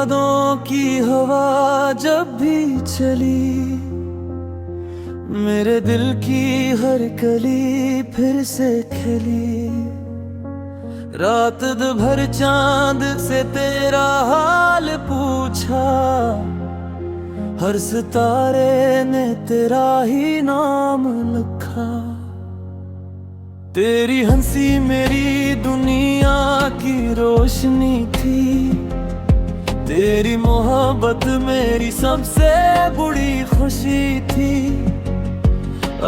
यादों की हवा जब भी चली, मेरे दिल की हर कली फिर से खिली। रात भर चांद से तेरा हाल पूछा, हर सितारे ने तेरा ही नाम लिखा। तेरी हंसी मेरी दुनिया की रोशनी थी, तेरी मोहब्बत मेरी सबसे बड़ी खुशी थी।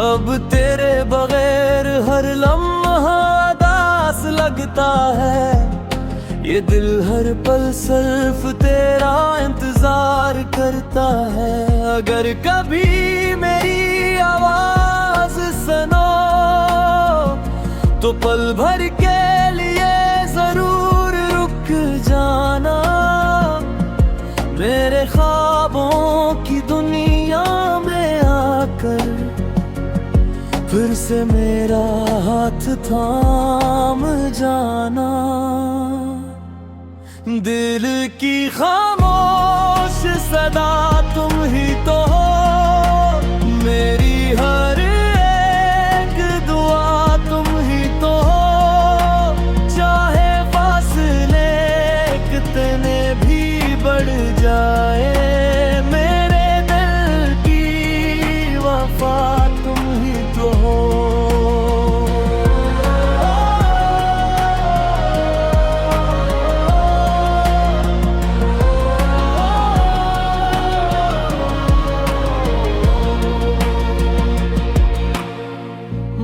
अब तेरे बगैर हर लम्हा उदास लगता है, ये दिल हर पल सिर्फ तेरा इंतजार करता है। अगर कभी मेरी आवाज सुनो तो पल भर के लिए जरूर रुक जाना। मेरे ख्वाबों की दुनिया में आकर फिर से मेरा हाथ थाम जाना। दिल की खामोश सदा तुम ही तो हो, मेरी हर एक दुआ तुम ही तो हो। चाहे फासले कितने भी बढ़ जाए, मेरे दिल की वफा तुम ही तो हो।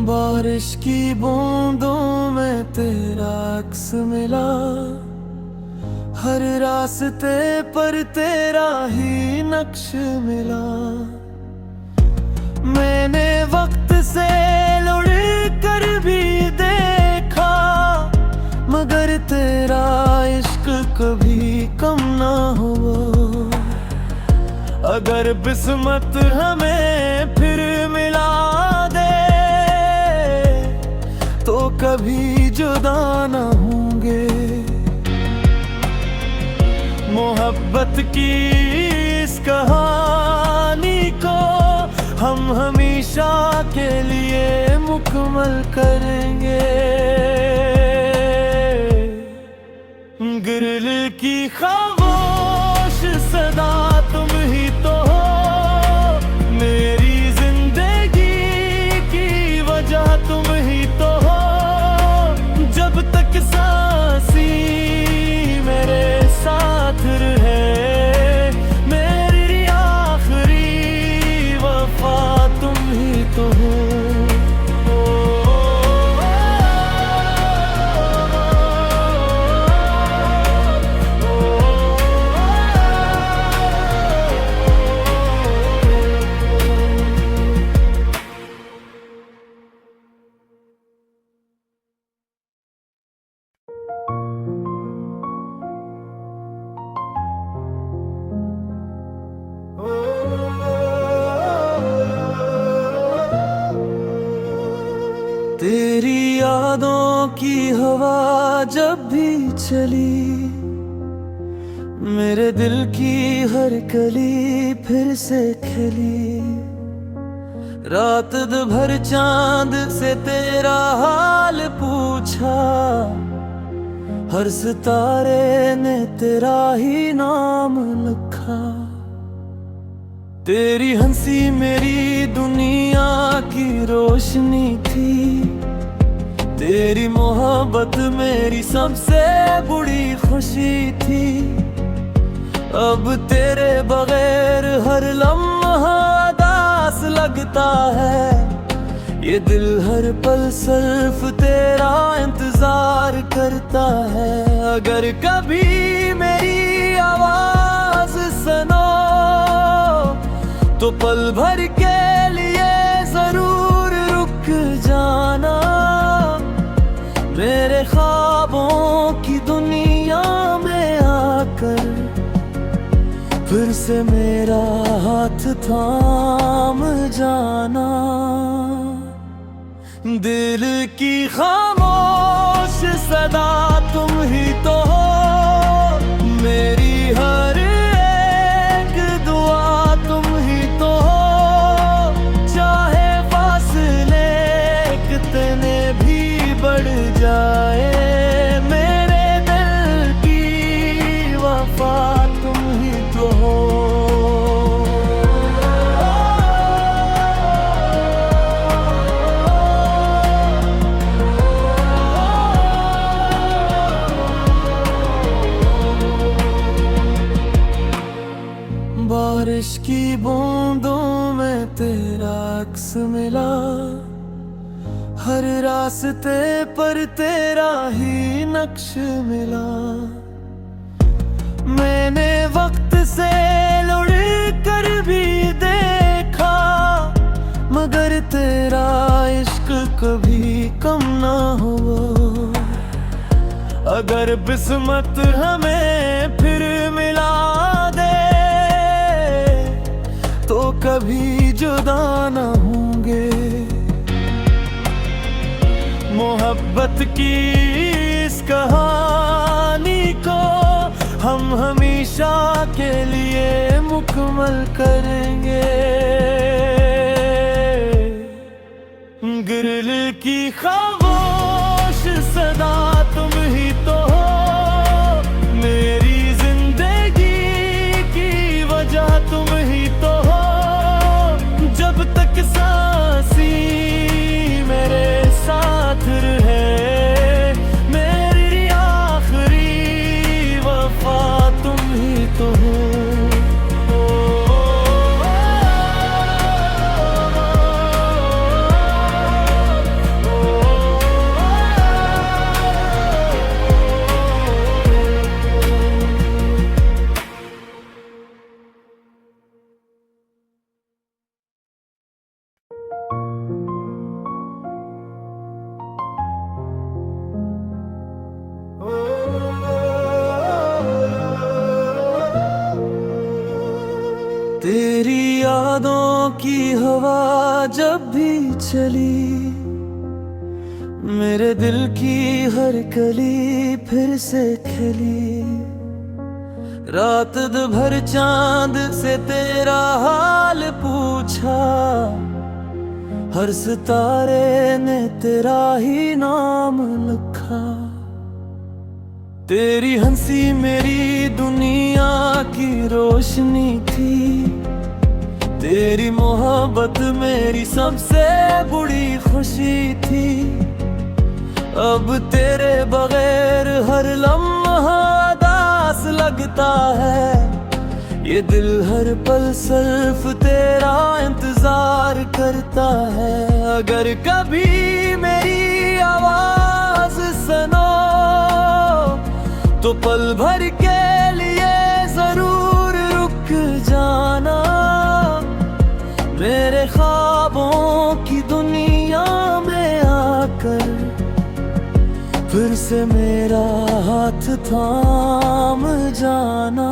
बारिश की बूंदों में तेरा अक्स मिला, हर रास्ते पर तेरा ही नक्श मिला। मैंने वक्त से लड़ कर भी देखा, मगर तेरा इश्क कभी कम ना हुआ। अगर किस्मत हमें फिर मिला दे तो कभी जुदा न होंगे। मोहब्बत की इस कहानी को हम हमेशा के लिए मुकम्मल करेंगे। दिल की खामोश सदा तुम ही तो हो, मेरी जिंदगी की वजह तुम ही तो हो। जब तक सांसी मेरे साथ रहे, मेरी आखिरी वफा तुम ही तो हो। तेरी यादों की हवा जब भी चली, मेरे दिल की हर कली फिर से खिली। रात भर चांद से तेरा हाल पूछा, हर सितारे ने तेरा ही नाम लिखा। तेरी हंसी मेरी दुनिया की रोशनी थी, तेरी मोहब्बत मेरी सबसे बड़ी खुशी थी। अब तेरे बगैर हर लम्हा उदास लगता है, ये दिल हर पल सिर्फ तेरा इंतजार करता है। अगर कभी मेरी आवाज सुनो तो पल भर के लिए जरूर रुक जाना। मेरे ख्वाबों की दुनिया में आकर फिर से मेरा हाथ थाम जाना। दिल की खामोश सदा तुम ही तो हो, मेरी हर बारिश की बूंदों में तेरा अक्स मिला, हर रास्ते पर तेरा ही नक्श मिला। मैंने वक्त से लुढ़ कर भी देखा, मगर तेरा इश्क कभी कम ना हुआ। अगर किस्मत हमें फिर मिला दे तो कभी जुदा ना होंगे। मोहब्बत की इस कहानी को हम हमेशा के लिए मुकम्मल करेंगे। गिरल की खामोश सदा तुम ही तो हो, मेरी जिंदगी की वजह तुम ही तो हो। जब तक सांसी मेरे साथ रहे, मेरी आखिरी वफा तुम ही तो हो। तेरी यादों की हवा जब भी चली, मेरे दिल की हर कली फिर से खिली। रात भर चांद से तेरा हाल पूछा, हर सितारे ने तेरा ही नाम लिखा। तेरी हंसी मेरी दुनिया की रोशनी थी, तेरी मोहब्बत मेरी सबसे बड़ी खुशी थी। अब तेरे बगैर हर लम्हा उदास लगता है, ये दिल हर पल सिर्फ तेरा इंतजार करता है। अगर कभी मेरी आवाज सुनो तो पल भर के लिए जरूर रुक जाना। मेरे ख्वाबों की दुनिया में आकर फिर से मेरा हाथ थाम जाना।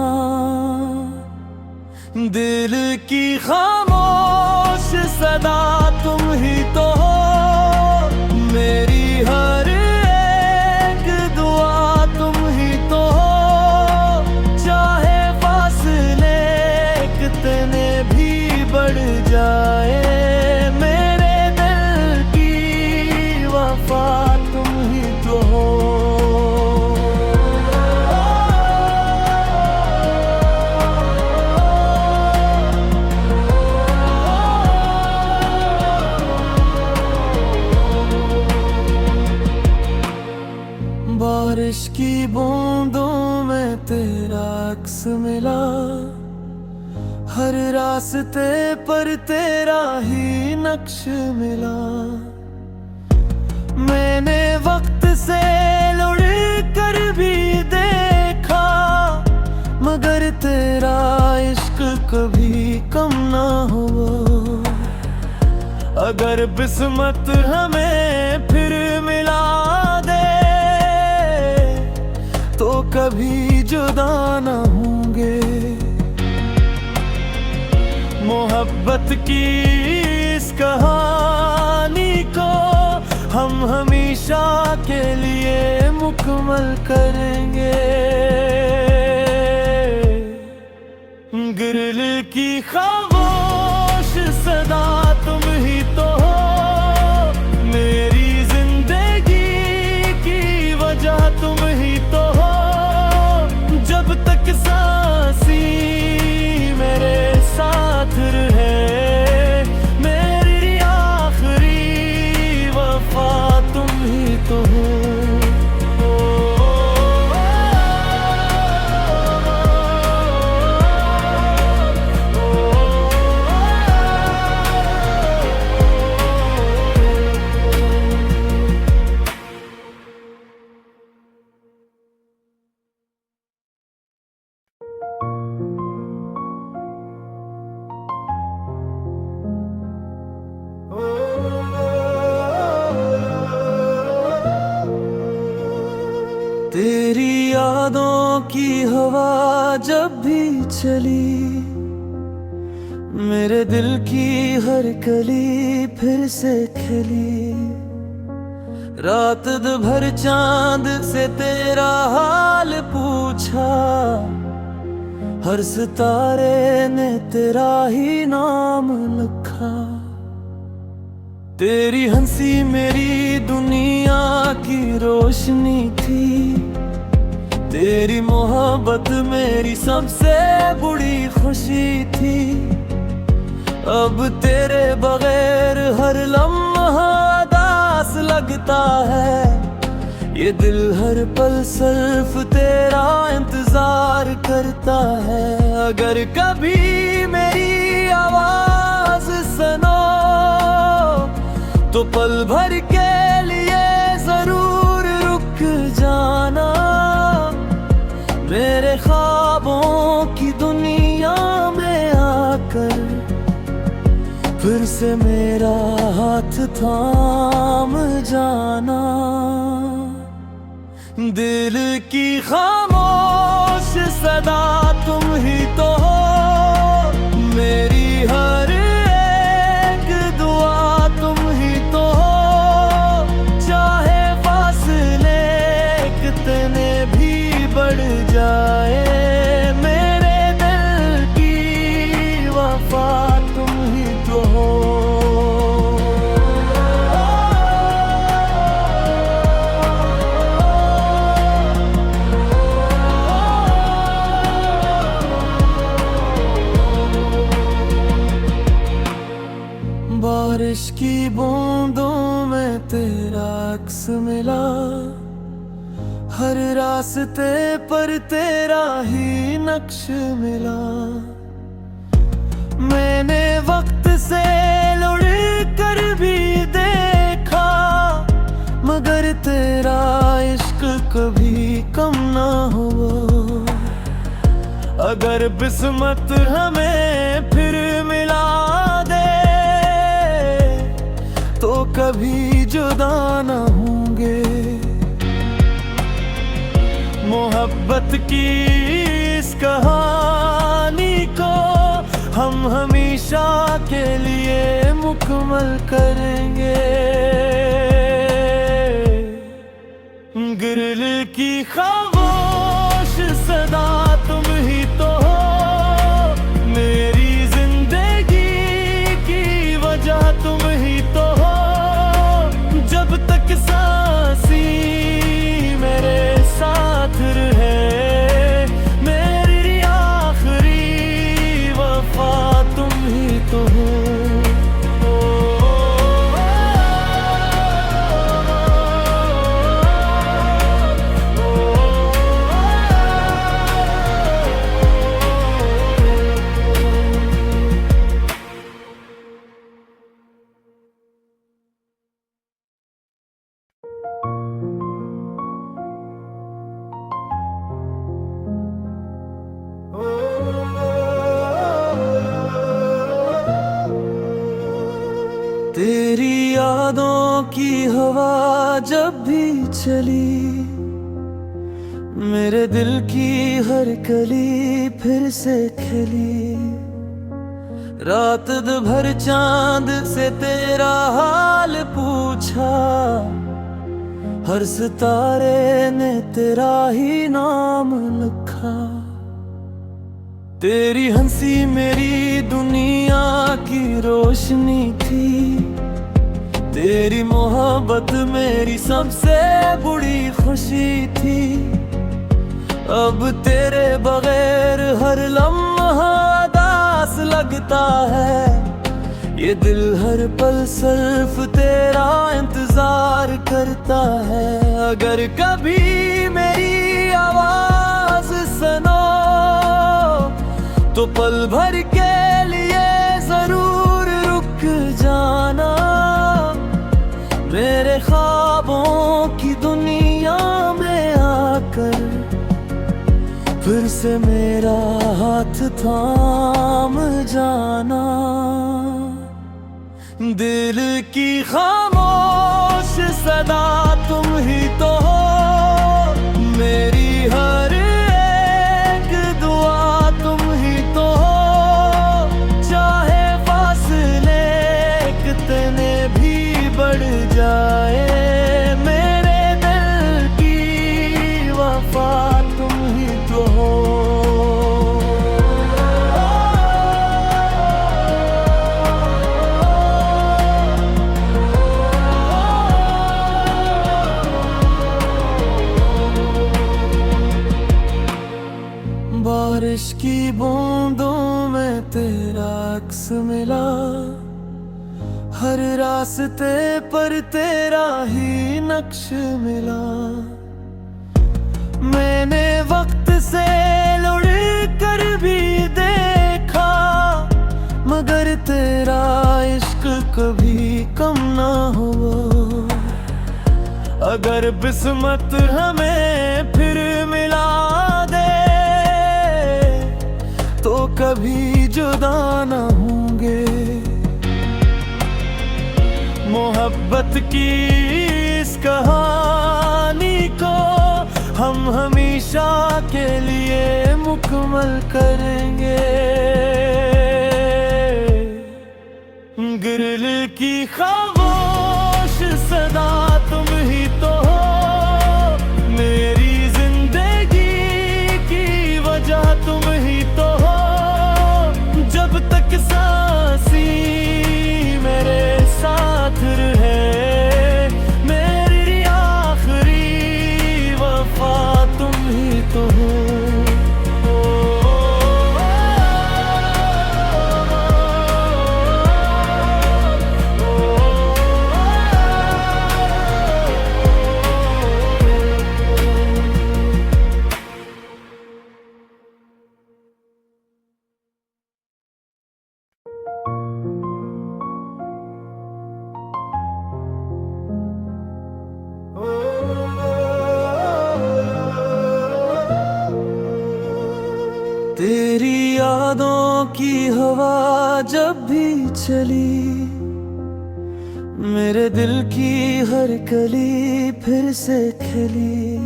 दिल की खामोश सदा तुम ही तो हो, मेरी हर एक दुआ तुम ही तो हो। चाहे फासले कितने भी बढ़ जाए, मेरे दिल की वफा तुम ही तो हो। बारिश की बूंदों में तेरा अक्स मिला, हर रास्ते पर तेरा ही नक्श मिला। मैंने वक्त से लुढ़ कर भी देखा, मगर तेरा इश्क कभी कम ना हुआ। अगर किस्मत हमें फिर मिला दे तो कभी जुदा ना होंगे। मोहब्बत की इस कहानी को हम हमेशा के लिए मुकम्मल करेंगे। गिरल की खामोश सदा तुम ही तो हो, मेरी जिंदगी की वजह तुम ही तो हो। जब तक सांसी मेरे साथ रहे, मेरी आखिरी वफा तुम ही तो हो। की हवा जब भी चली, मेरे दिल की हर कली फिर से खिली। रात भर चांद से तेरा हाल पूछा, हर सितारे ने तेरा ही नाम लिखा। तेरी हंसी मेरी दुनिया की रोशनी थी, तेरी मोहब्बत मेरी सबसे बड़ी खुशी थी। अब तेरे बगैर हर लम्हा उदास लगता है, ये दिल हर पल सिर्फ तेरा इंतजार करता है। अगर कभी मेरी आवाज सुनो तो पल भर के लिए जरूर रुक जाना। मेरे ख्वाबों की दुनिया में आकर फिर से मेरा हाथ थाम जाना। दिल की खामोश सदा तुम ही तो हो, मेरी हर एक दुआ तुम ही तो हो। चाहे फासले कितने भी बढ़ जाए, मेरे दिल की वफा तुम ही तो हो। बारिश की बूंदों में तेरा अक्स मिला, हर रास्ते पर तेरा ही नक्श मिला। मैंने वक्त से लड़ कर भी देखा, मगर तेरा इश्क कभी कम ना हुआ। अगर किस्मत हमें फिर मिला दे तो कभी जुदा न होंगे। मोहब्बत की इस कहानी को हम हमेशा के लिए मुकम्मल करेंगे। दिल की खामोश सदा तुम ही तो हो, मेरी जिंदगी की वजह तुम ही तो हो। जब तक सांसी मेरे साथ रहे, मेरी आखिरी वफा तुम ही तो हो। तेरी यादों की हवा जब भी चली, मेरे दिल की हर कली फिर से खिली। रात भर चांद से तेरा हाल पूछा, हर सितारे ने तेरा ही नाम लिखा। तेरी हंसी मेरी दुनिया की रोशनी थी, तेरी मोहब्बत मेरी सबसे बड़ी खुशी थी। अब तेरे बगैर हर लम्हा उदास लगता है, ये दिल हर पल सिर्फ तेरा इंतजार करता है। अगर कभी मेरी आवाज सुनो तो पल भर के लिए जरूर रुक जाना। मेरे ख्वाबों की दुनिया में आकर फिर से मेरा हाथ थाम जाना। दिल की खामोश सदा तुम ही तो हो, मेरी हर अक्स मिला, हर रास्ते पर तेरा ही नक्श मिला। मैंने वक्त से लुढ़ कर भी देखा, मगर तेरा इश्क कभी कम ना हुआ। अगर किस्मत हमें फिर मिला दे तो कभी जुदा ना होंगे। मोहब्बत की इस कहानी को हम हमेशा के लिए मुकम्मल करेंगे। गिरल की खामोश सदा तुम ही तो हो, मेरी जिंदगी की वजह तुम ही तो हो। जब तक सांसी मेरे साथ रहे, मेरी आखिरी वफा तुम ही तो हो। तेरी यादों की हवा जब भी चली, मेरे दिल की हर कली फिर से खिली।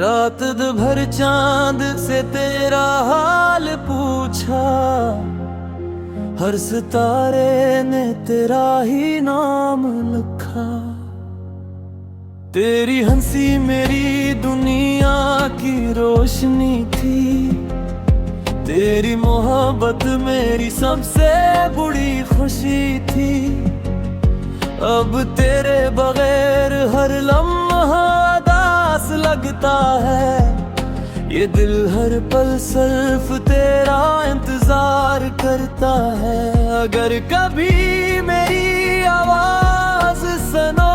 रात भर चांद से तेरा हाल पूछा, हर सितारे ने तेरा ही नाम लिखा। तेरी हंसी मेरी दुनिया की रोशनी थी, तेरी मोहब्बत मेरी सबसे बड़ी खुशी थी। अब तेरे बगैर हर लम्हा उदास लगता है, ये दिल हर पल सिर्फ तेरा इंतजार करता है। अगर कभी मेरी आवाज सुनो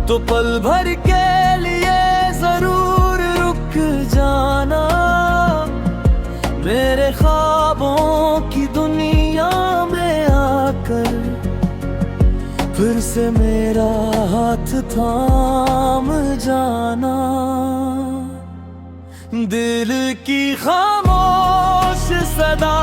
तो पल भर के लिए जरूर रुक जाना। मेरे ख्वाबों की दुनिया में आकर फिर से मेरा हाथ थाम जाना। दिल की खामोश सदा